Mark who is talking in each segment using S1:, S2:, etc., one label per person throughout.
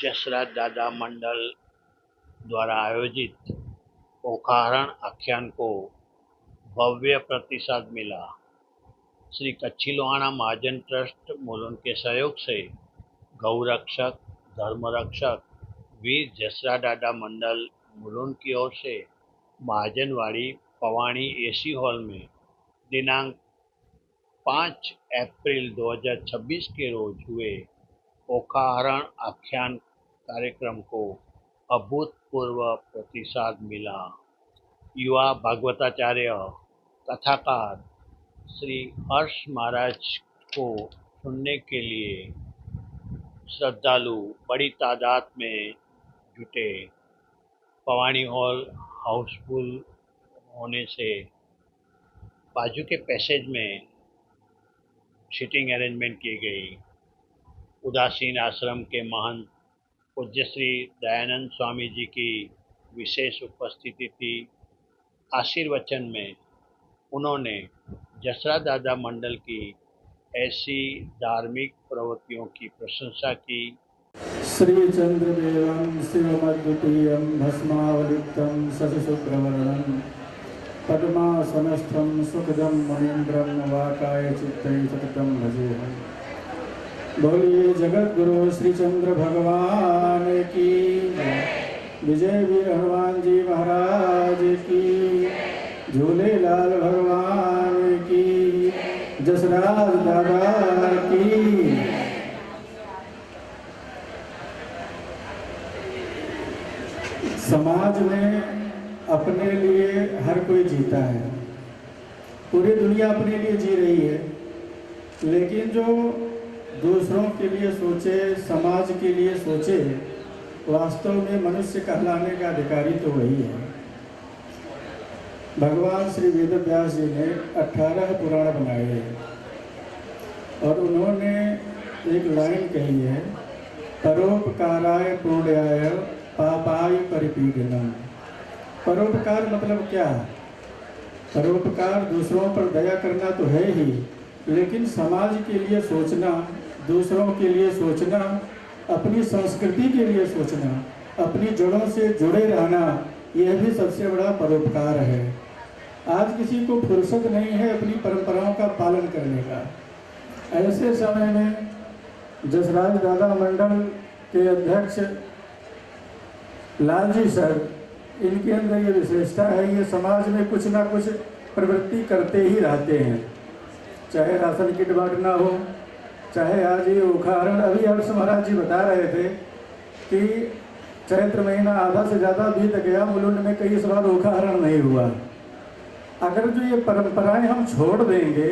S1: जसराज दादा मंडल द्वारा आयोजित ओखारण आख्यान को भव्य प्रतिसाद मिला। श्री कच्छी लोहाना महाजन ट्रस्ट मुलुंड के सहयोग से गौरक्षक धर्मरक्षक वीर जसराज दादा मंडल मुलुंड की ओर से महाजनवाड़ी पवाणी एसी हॉल में दिनांक 5 अप्रैल 2026 के रोज हुए ओखारण आख्यान कार्यक्रम को अभूतपूर्व प्रतिसाद मिला। युवा भागवताचार्य कथाकार श्री हर्ष महाराज को सुनने के लिए श्रद्धालु बड़ी तादाद में जुटे। पवानी हॉल हाउसफुल होने से बाजू के पैसेज में सीटिंग अरेंजमेंट की गई। उदासीन आश्रम के महंत पूज्य श्री दयानंद स्वामी जी की विशेष उपस्थिति थी। आशीर्वचन में उन्होंने जसराज दादा मंडल की ऐसी धार्मिक प्रवृत्तियों की प्रशंसा की।
S2: श्री चंद्रदेवं शिवमद्वितीयं भस्मावलिप्तं शशिशुभ्रवर्णं पद्मासनस्थं सुखदं मुनीन्द्रं वाकाय चित्तै सततं भजेऽहम्। बोलिए जगत गुरु श्री चंद्र भगवान की, विजय वीर हनुमान जी महाराज की, झूलेलाल भगवान की, जसराज दादा की। समाज में अपने लिए हर कोई जीता है, पूरी दुनिया अपने लिए जी रही है, लेकिन जो दूसरों के लिए सोचे, समाज के लिए सोचे, वास्तव में मनुष्य कहलाने का अधिकारी तो वही है। भगवान श्री वेदव्यास जी ने 18 पुराण बनाए हैं और उन्होंने एक लाइन कही है, परोपकाराय पुण्याय पापाय परिपीडनम। परोपकार मतलब क्या? परोपकार दूसरों पर दया करना तो है ही, लेकिन समाज के लिए सोचना, दूसरों के लिए सोचना, अपनी संस्कृति के लिए सोचना, अपनी जड़ों से जुड़े रहना, यह भी सबसे बड़ा परोपकार है। आज किसी को फुर्सत नहीं है अपनी परंपराओं का पालन करने का। ऐसे समय में जसराज दादा मंडल के अध्यक्ष लालजी सर, इनके अंदर ये विशेषता है, ये समाज में कुछ ना कुछ प्रवृत्ति करते ही रहते हैं, चाहे राशन किट बांटना हो, चाहे आज ये ओखारण। अभी हर्ष महाराज जी बता रहे थे कि चैत्र महीना आधा से ज़्यादा बीत गया, मुलुंड में कई इस बार ओखारण नहीं हुआ। अगर जो ये परंपराएं हम छोड़ देंगे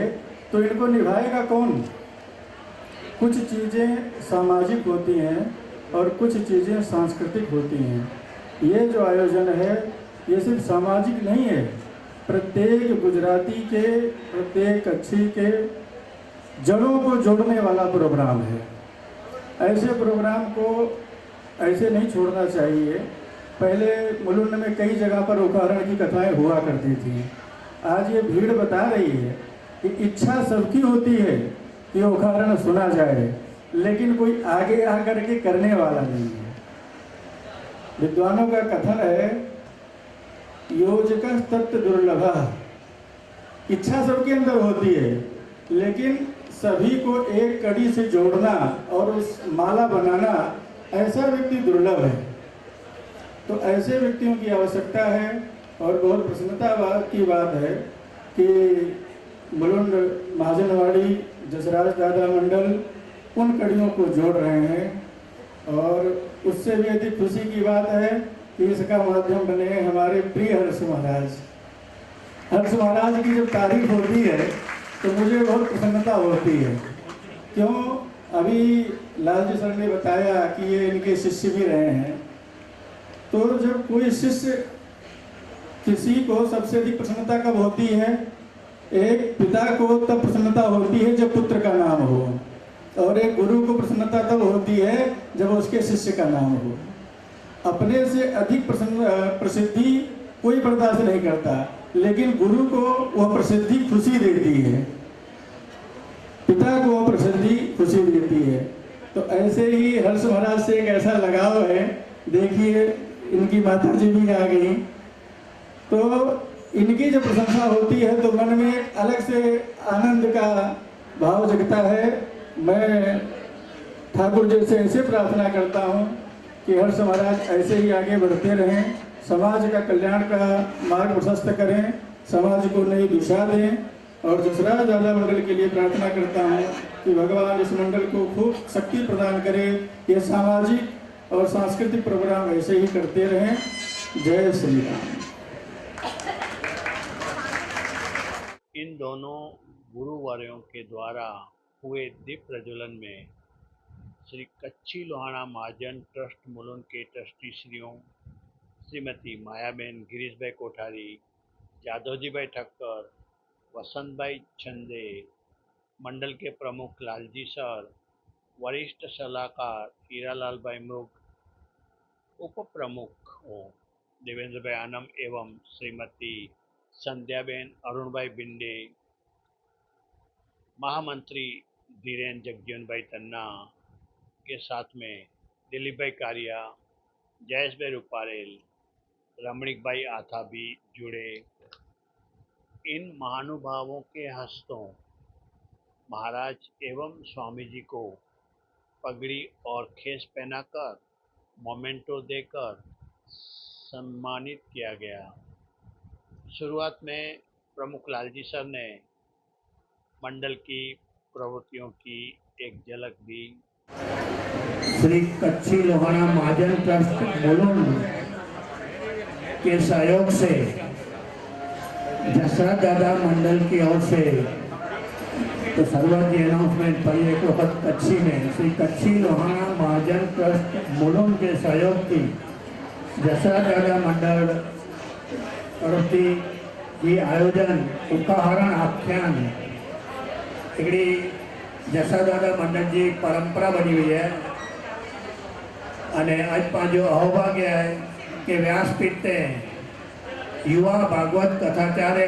S2: तो इनको निभाएगा कौन? कुछ चीज़ें सामाजिक होती हैं और कुछ चीज़ें सांस्कृतिक होती हैं। ये जो आयोजन है ये सिर्फ सामाजिक नहीं है, प्रत्येक गुजराती के, प्रत्येक कच्छी के जड़ों को जोड़ने वाला प्रोग्राम है। ऐसे प्रोग्राम को ऐसे नहीं छोड़ना चाहिए। पहले मुलुंड में कई जगह पर ओखारण की कथाएं हुआ करती थी। आज ये भीड़ बता रही है कि इच्छा सबकी होती है कि ओखारण सुना जाए, लेकिन कोई आगे आकर के करने वाला नहीं है। विद्वानों का कथन है, योजक तत्व दुर्लभ। इच्छा सबके अंदर होती है, लेकिन सभी को एक कड़ी से जोड़ना और उस माला बनाना, ऐसा व्यक्ति दुर्लभ है। तो ऐसे व्यक्तियों की आवश्यकता है और बहुत प्रसन्नता की बात है कि मुलुंड महाजनवाड़ी जसराज दादा मंडल उन कड़ियों को जोड़ रहे हैं। और उससे भी अधिक खुशी की बात है कि इसका माध्यम बने हमारे प्रिय हर्ष महाराज। हर्ष महाराज की जब तारीफ होती है तो मुझे बहुत प्रसन्नता होती है। क्यों? अभी लालजी सर ने बताया कि ये इनके शिष्य भी रहे हैं। तो जब कोई शिष्य, किसी को सबसे अधिक प्रसन्नता कब होती है? एक पिता को तब प्रसन्नता होती है जब पुत्र का नाम हो, और एक गुरु को प्रसन्नता तब होती है जब उसके शिष्य का नाम हो। अपने से अधिक प्रसिद्धि कोई बर्दाश्त नहीं करता, लेकिन गुरु को वह प्रसिद्धि खुशी देती है, पिता को वह प्रसिद्धि खुशी देती है। तो ऐसे ही हर्ष महाराज से एक ऐसा लगाव है। देखिए इनकी माता जी भी आ गई, तो इनकी जब प्रशंसा होती है तो मन में एक अलग से आनंद का भाव जगता है। मैं ठाकुर जी से ऐसे प्रार्थना करता हूँ कि हर्ष महाराज ऐसे ही आगे बढ़ते रहें, समाज का कल्याण का मार्ग प्रशस्त करें, समाज को नई दिशा दें। और जसराज दादा मंडल के लिए प्रार्थना करता हूँ कि भगवान इस मंडल को खूब शक्ति प्रदान करे, ये सामाजिक और सांस्कृतिक प्रोग्राम ऐसे ही करते रहें। जय श्री राम।
S1: इन दोनों गुरुवर्यों के द्वारा हुए दीप प्रज्वलन में श्री कच्छी लोहाणा महाजन ट्रस्ट मुलुंड के ट्रस्टी श्रीयों श्रीमती मायाबेन गिरीशभाई कोठारी, जादवजीभाई ठक्कर, वसंतभाई छंदे, मंडल के प्रमुख लालजी सर, वरिष्ठ सलाहकार हीरालाल भाई मृग, उप प्रमुखों देवेंद्र भाई आनम एवं श्रीमती संध्याबेन अरुणभाई भिंडे, महामंत्री धीरेन जगजीवन भाई तन्ना के साथ में दिलीप भाई कारिया, जयेश भाई रूपारेल, रमणीक भाई आथा भी जुड़े। इन महानुभावों के हस्तों महाराज एवं स्वामी जी को पगड़ी और खेस पहनाकर मोमेंटो देकर सम्मानित किया गया। शुरुआत में प्रमुख लालजी सर ने मंडल की प्रवृत्तियों की एक झलक दी।
S3: श्री कच्छी लोहाणा महाजन ट्रस्ट मुलुंड के सहयोग से जसराज दादा मंडल की ओर से तो सर्वज्ञ अनाउंसमेंट पर एक वक्त कच्छी में श्री कच्छी लोहाणा महाजन ट्रस्ट मुलुंड के सहयोग की जसराज दादा मंडल तरफथी ये आयोजन उकाहरण आख्यान हिकिड़ी जसराज दादा मंडल की परंपरा बनी हुई है। अने आज पांचो अहोभाग्य है कि व्यासपीठ ते युवा भागवत कथाचार्य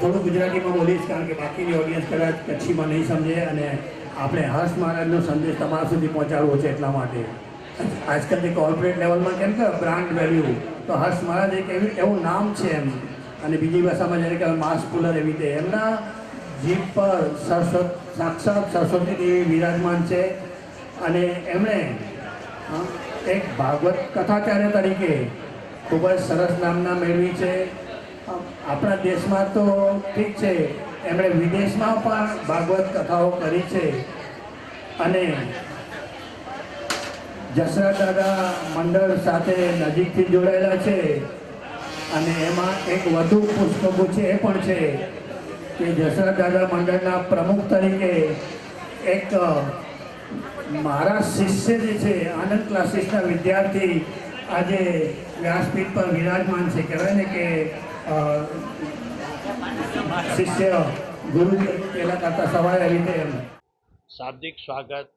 S3: थोड़ा गुजराती में बोलीश कारण के बाकी ऑडियंस कदाच कच्छी में नहीं समझे अने आपणे हर्ष महाराजनो संदेश तमारा सुधी पहोंचाडवो छे एटला माटे आजकल के कॉर्पोरेट लेवल में केम के ब्रांड वैल्यू तो हर्ष महाराज एक एवं नाम है एम अने बीजी भाषामां जेने कहेवाय मास पुलर एवी रीते एमना जीभ पर साक्षात सरस्वती देवी विराजमान है अने एमणे एक भागवत कथाचार्य तरीके खूब ज सरस नामना मेळवी छे। अपना देश में तो ठीक है एमणे विदेश में पण भागवत कथाओं करी छे अने जसराज दादा मंडल साथे नजीकथी जोड़ायेला छे अने एमां एक वधु पुष्पगुच्छ ए पण छे कि जसराज दादा मंडलना प्रमुख तरीके एक मारा शिष्य जे छे आनंद क्लासीसना विद्यार्थी आज व्यासपीठ पर विराजमान है। कहेवाय ने कि शिष्य गुरु पेला करता सवाय आ रीते
S1: शाब्दिक स्वागत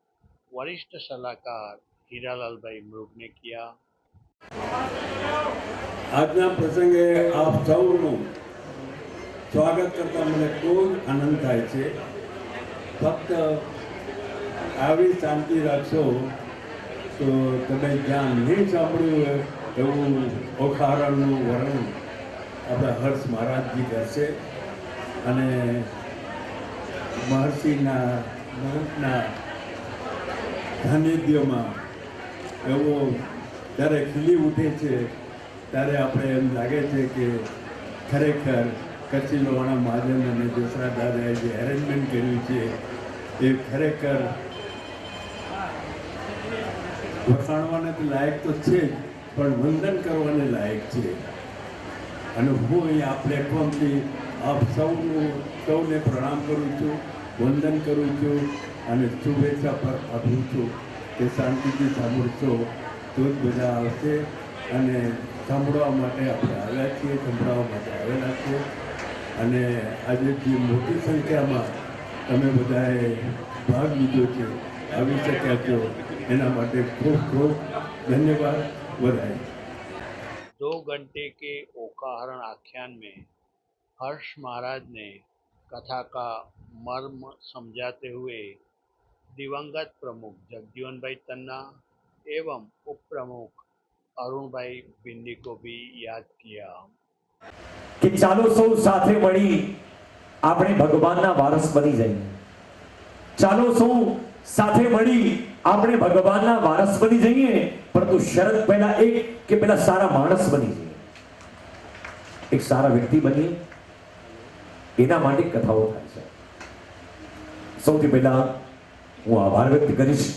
S1: वरिष्ठ सलाहकार हीरालाल भाई मृग ने किया।
S4: આજના પ્રસંગે આપ સૌનું સ્વાગત કરતા મને ખૂબ આનંદ થાય છે। ફક્ત આવી શાંતિ રાખશો તો તમે જ્યાં નહીં સાંભળ્યું હોય એવું ઓખારણનું વર્ણન આપણા હર્ષ મહારાજજી કરશે અને મહર્ષિના મહંતના સાનિધ્યમાં એવો જ્યારે ખીલી ઉઠે છે ત્યારે આપણે એમ લાગે છે કે ખરેખર કચ્છી લોહાણા મહાજન અને જસરાજ દાદાએ જે એરેન્જમેન્ટ કર્યું છે એ ખરેખર વખાણવાને તો લાયક તો છે જ પણ વંદન કરવાને લાયક છે। અને હું અહીં આ પ્લેટફોર્મથી આપ સૌને પ્રણામ કરું છું, વંદન કરું છું અને શુભેચ્છા પર આપું છું કે શાંતિથી સાંભળશો તો જ બધા આવશે અને સાંભળવા માટે આપણે આવ્યા છીએ, સંભળાવવા માટે આવેલા છીએ અને આજે જે મોટી સંખ્યામાં તમે બધાએ ભાગ લીધો છે, આવી શક્યા છો એના માટે ખૂબ ખૂબ ધન્યવાદ, વધાય।
S1: 2 घंटे के ओकाहरण आख्यान में हर्ष महाराज ने कथा का मर्म समझाते हुए दिवंगत प्रमुख जगजीवन भाई तन्ना एवं उप प्रमुख अरुण भाई बिंदी को भी याद किया
S5: કે ચાલો સૌ સાથે મળી આપણે ભગવાનના વારસ બની જઈએ. ચાલો સૌ સાથે મળી આપણે ભગવાનના વારસ બની જઈએ, પરંતુ શરત પહેલા એક કે પેલા સારા માણસ બની જઈએ, એક સારા વ્યક્તિ બનીએ. એના માટે કથાઓ થાય છે. સૌથી પહેલા હું આભાર વ્યક્ત કરીશ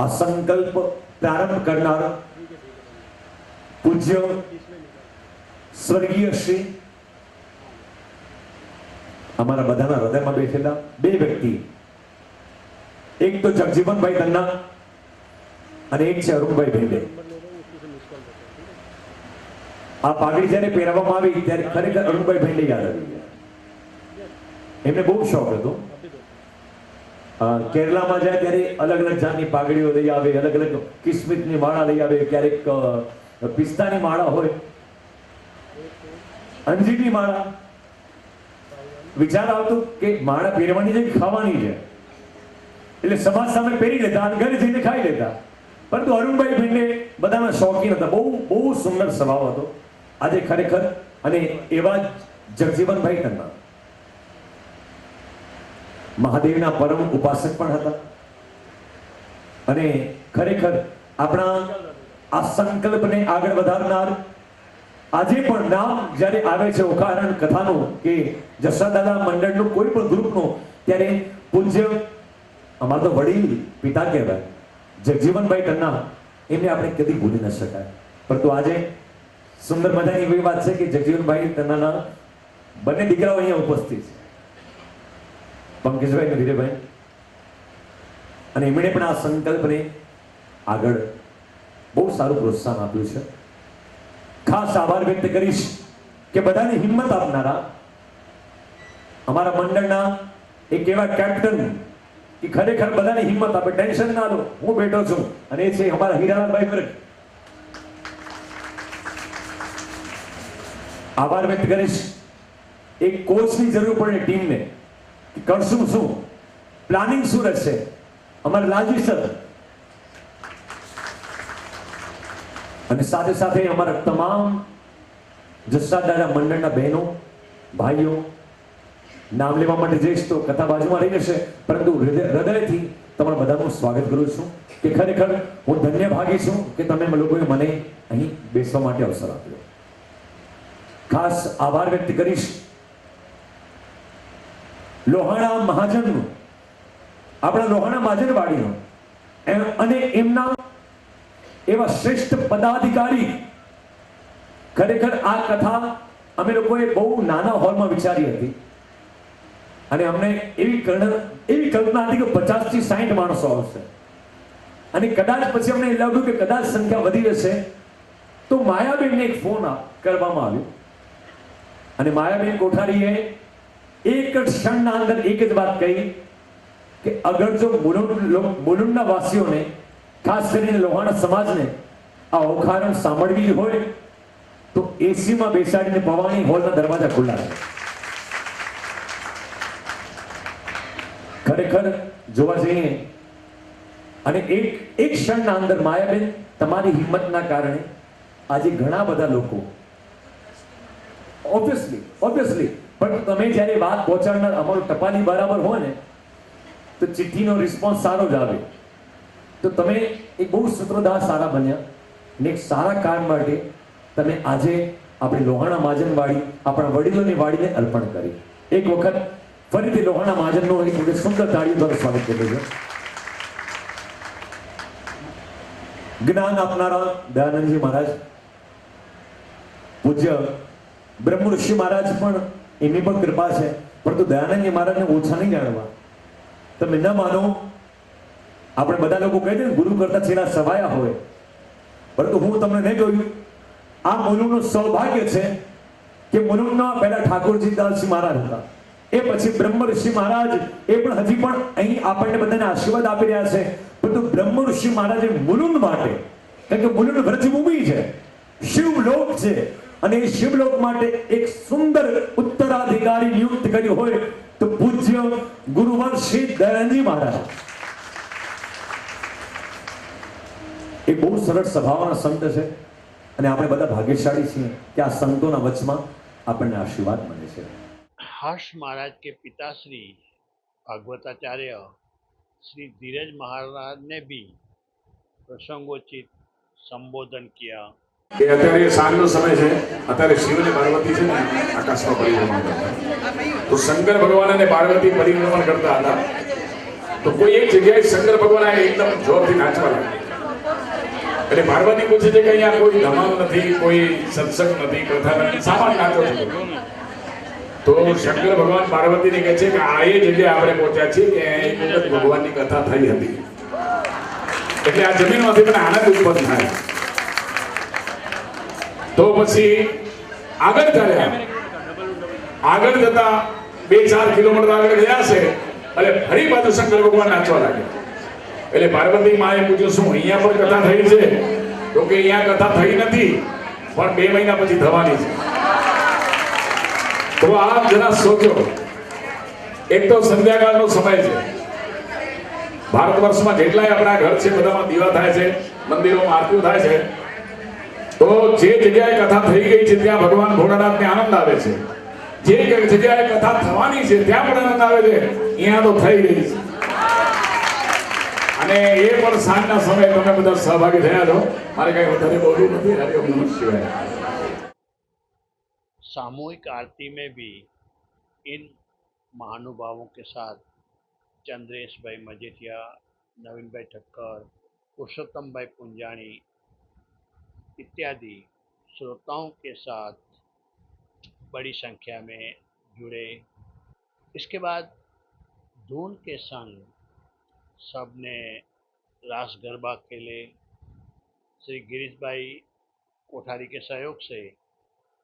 S5: આ સંકલ્પ પ્રારંભ કરનાર પૂજ્ય સ્વર્ગીય શ્રી અમારા બધાના હૃદયમાં બેઠેલા બે વ્યક્તિ, એક તો જગજીવનભાઈ તન્ના અને એક છે અરુણભાઈ ભેંડે. આ પાઘડી જ્યારે પહેરવામાં આવી ત્યારે ખરેખર અરુણભાઈ ભેંડે યાદ આવી ગયા. એમને બહુ શોખ હતો. કેરલામાં જાય ત્યારે અલગ અલગ જાતની પાઘડીઓ લઈ આવે, અલગ અલગ કિસ્મિતની માળા લઈ આવે, ક્યારેક પિસ્તાની માળા હોય, અંજીરની માળા. વિચાર આવતો કે માળા પહેરવાની છે કે ખાવાની છે, એટલે સમાજ સામે પહેરી લેતા અને ઘરે જઈને ખાઈ લેતા. પરંતુ અરુણભાઈ ભીંડે બધાના શોખીન હતા. બહુ બહુ સુંદર સ્વભાવ હતો. આજે ખરેખર અને એવા જગજીવનભાઈ તન્ના મહાદેવના પરમ ઉપાસક પણ હતા અને ખરેખર આપણા આ સંકલ્પને આગળ વધારનાર. આજે પણ નામ જ્યારે આવે છે ઓખારણ કથાનું કે જસાદાદા મંડળનું કોઈ પણ ગ્રુપનું, ત્યારે પૂજ્ય અમારા તો વડીલ પિતા કહેવાય જગજીવનભાઈ તન્ના, એમને આપણે કદી ભૂલી ન શકાય. પરંતુ આજે સુંદર મજાની એવી વાત છે કે જગજીવનભાઈ તન્નાના બંને દીકરાઓ અહીંયા ઉપસ્થિત છે, પંકજભાઈ અને ધીરેભાઈ, અને એમણે પણ આ સંકલ્પને આગળ બહુ સારું પ્રોત્સાહન આપ્યું છે. ખાસ આભાર વ્યક્ત કરીશ કે બધાને હિંમત આપનારા અમારા મંડળના એક એવા કેપ્ટન કે ખરેખર બધાને હિંમત આપે, ટેન્શન ના લો, હું બેઠો છું, અને એ છે અમારા હીરાલાલભાઈ વર્ગ. આભાર વ્યક્ત કરીશ. એક કોચની જરૂર પડે ટીમને, કરશું શું, પ્લાનિંગ શું રહેશે, અમારા લાલજી સર, અને સાથે સાથે અમારા તમામ જસાદાદા મંડળના બહેનો ભાઈઓ. નામ લેવા માટે જઈશ તો કથા બાજુમાં રહી જશે, પરંતુ હૃદયથી તમારા બધાનું સ્વાગત કરું છું કે ખરેખર હું ધન્ય ભાગી છું કે તમે લોકોએ મને અહીં બેસવા માટે અવસર આપ્યો. ખાસ આભાર વ્યક્ત કરીશ લોહાણા મહાજનનું, આપણા લોહાણા મહાજનવાડીનું, અને એમના એવા શ્રેષ્ઠ પદાધિકારી. ખરેખર આ કથા અમે લોકોએ બહુ નાના હોલમાં વિચારી હતી અને અમને એવી કલ્પના હતી કે 50 થી 60 માણસો આવશે, અને કદાચ પછી અમને લાગ્યું કે કદાચ સંખ્યા વધી જશે, તો માયાબેનને એક ફોન કરવામાં આવ્યો અને માયાબેન કોઠારીએ એક ક્ષણના અંદર એક જ વાત કહી કે અગર જો મુલુંડના વાસીઓને, ખાસ કરીને લોહાણા સમાજને આ ઓખારણ સાંભળવી હોય તો એસીમાં બેસાડીને ભવાની હોલના દરવાજા ખુલ્લા છે. ખરેખર જોવા જઈએ અને એક ક્ષણના અંદર માયાબેન તમારી હિંમતના કારણે આજે ઘણા બધા લોકો ઓબ્વિયસલી પણ તમે જ્યારે વાત પહોંચાડનાર અમારું ટપાલી બરાબર હોય ને તો ચિઠ્ઠીનો રિસ્પોન્સ સારો જ આવે. તો તમે એક બહુ સૂત્રધાર સારા બન્યા ને એક સારા કામ માટે તમે આજે આપણી લોહાણા મહાજનવાડી, આપણા વડીલોની વાડીને અર્પણ કરી. એક વખત ફરીથી લોહાણા મહાજનનું એક સુંદર તાળીઓ દ્વારા સ્વાગત કર્યું છે. જ્ઞાન આપનારા દયાનંદજી મહારાજ, પૂજ્ય બ્રહ્મ ઋષિ મહારાજ પણ એમની પણ કૃપા છે, પરંતુ દયાનંદજી મહારાજને ઓછા નહીં જાણવા. તમે ન માનો, આપણે બધા લોકો કહે છે ને ગુરુ કરતા છેલ્લા સવાયા હોય, પરંતુ હું તમને નહીં કહ્યું, આ મુલુંડનું સૌભાગ્ય છે કે મુલુંડના પહેલા ઠાકોરજી દાસજી મહારાજ હતા, એ પછી બ્રહ્મ ઋષિ મહારાજ, એ પણ હજી પણ અહીં આપણને બધાને આશીર્વાદ આપી રહ્યા છે. પરંતુ બ્રહ્મ ઋષિ મહારાજે મુલુંડ માટે, કારણ કે મુલુંડ વ્રજભૂમિ છે, શિવલોક છે, અને એ શિવલોક માટે એક સુંદર ઉત્તરાધિકારી નિયુક્ત કર્યું હોય તો પૂજ્ય ગુરુવર શ્રી દયાનંદજી મહારાજ. એ બહુ સરળ સ્વભાવના સંત છે અને આપણે બધા ભાગ્યશાળી છીએ કે આ સંતોના વચમાં આપણને આશીર્વાદ મળે છે.
S1: हर्ष महाराज के पिताश्री भागवताचार्य श्री धीरज महाराज ने भी प्रसंगोचित संबोधन किया.
S6: કે અત્યારે સાંજનો સમય છે, અત્યારે શિવ અને પાર્વતી છે ને આકાશમાં પરિભ્રમણ કરતા. તો શંકર ભગવાન અને પાર્વતી પરિભ્રમણ કરતા હતા. તો કોઈ એક જગ્યાએ શંકર ભગવાન એકદમ જોરથી નાચવા લાગ્યા. એટલે પાર્વતી પૂછે છે કે અહીંયા કોઈ ધમાલ નથી, કોઈ સત્સંગ નથી, કથા નથી, સામાન નાચો છો. તો શંકર ભગવાન પાર્વતીને કહે છે કે આ એ જગ્યાએ આપણે પહોંચ્યા છીએ કે એક વખત ભગવાનની કથા થઈ હતી, એટલે આ જમીનમાંથી મને આનંદ ઉત્પન્ન થાય. તો પછી આગળ ચાલ્યા. આગળ જતા 2-4 કિલોમીટર આગળ ગયા છે એટલે ફરી પાછું શંકર ભગવાન નાચવા લાગ્યા. એટલે પાર્વતી માએ પૂછ્યું શું અહીંયા પણ કથા થઈ છે? તો કે અહીંયા કથા થઈ નથી, પણ 2 મહિના પછી થવાની છે. તો આપ જરા સોચો, એક તો સંધ્યાકાળનો સમય છે, ભારત વર્ષમાં જેટલાય આપણા ઘર છે બધામાં દીવા થાય છે, મંદિરોમાં આરતીઓ થાય છે. તો જે જગ્યાએ કથા થઈ ગઈ છે ત્યાં ભગવાન ભોળાનાથને આનંદ આવે છે. જે જગ્યાએ કથા થવાની છે ત્યાં પણ આનંદ આવે છે. અહીંયા તો થઈ રહી છે અને એ પણ સાંજના સમયે તમે બધા સહભાગી થયા છો. મારે કઈ વધારે બોલવું નથી. હરિ ઓમ નમઃ શિવાય.
S1: सामूहिक आरती में भी इन महानुभावों के साथ चंद्रेश भाई मजेठिया, नवीन भाई ठक्कर, पुरुषोत्तम भाई पुंजानी इत्यादि श्रोताओं के साथ बड़ी संख्या में जुड़े. इसके बाद धून के संग सबने रास गरबा खेले. श्री गिरीश भाई कोठारी के सहयोग से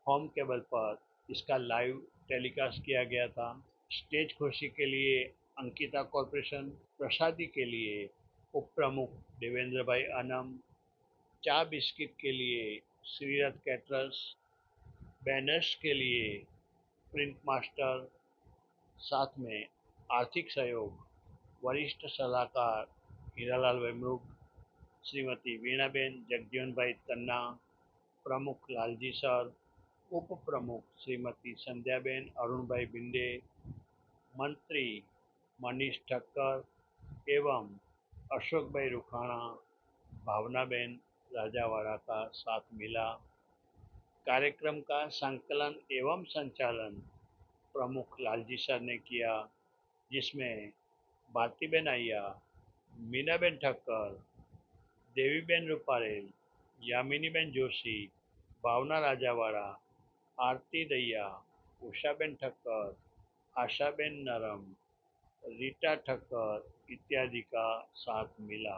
S1: होम केबल पर इसका लाइव टेलीकास्ट किया गया था. स्टेज खुर्सी के लिए अंकिता कॉरपोरेशन, प्रसादी के लिए उप प्रमुख देवेंद्र भाई अनम, चा बिस्किट के लिए श्रीरथ कैटरर्स, बैनर्स के लिए प्रिंट मास्टर, साथ में आर्थिक सहयोग वरिष्ठ सलाहकार हीरालाल वेमरुग, श्रीमती वीणाबेन जगजीवन भाई तन्ना, प्रमुख लालजी सर, उप प्रमुख श्रीमती संध्याबेन अरुणभाई बिंडे, मंत्री मनीष ठक्कर एवं अशोक भाई रुखाणा, भावनाबेन राजावाड़ा का साथ मिला. कार्यक्रम का संकलन एवं संचालन प्रमुख लालजी सर ने किया, जिसमें भारतीबेन अय्या, मीनाबेन ठक्कर, देवीबेन रूपारेल, यामिनीबेन जोशी, भावना राजावाड़ा, आरती दैया, उषाबेन ठक्कर, आशाबेन नरम, रीटा ठक्कर इत्यादि का साथ मिला.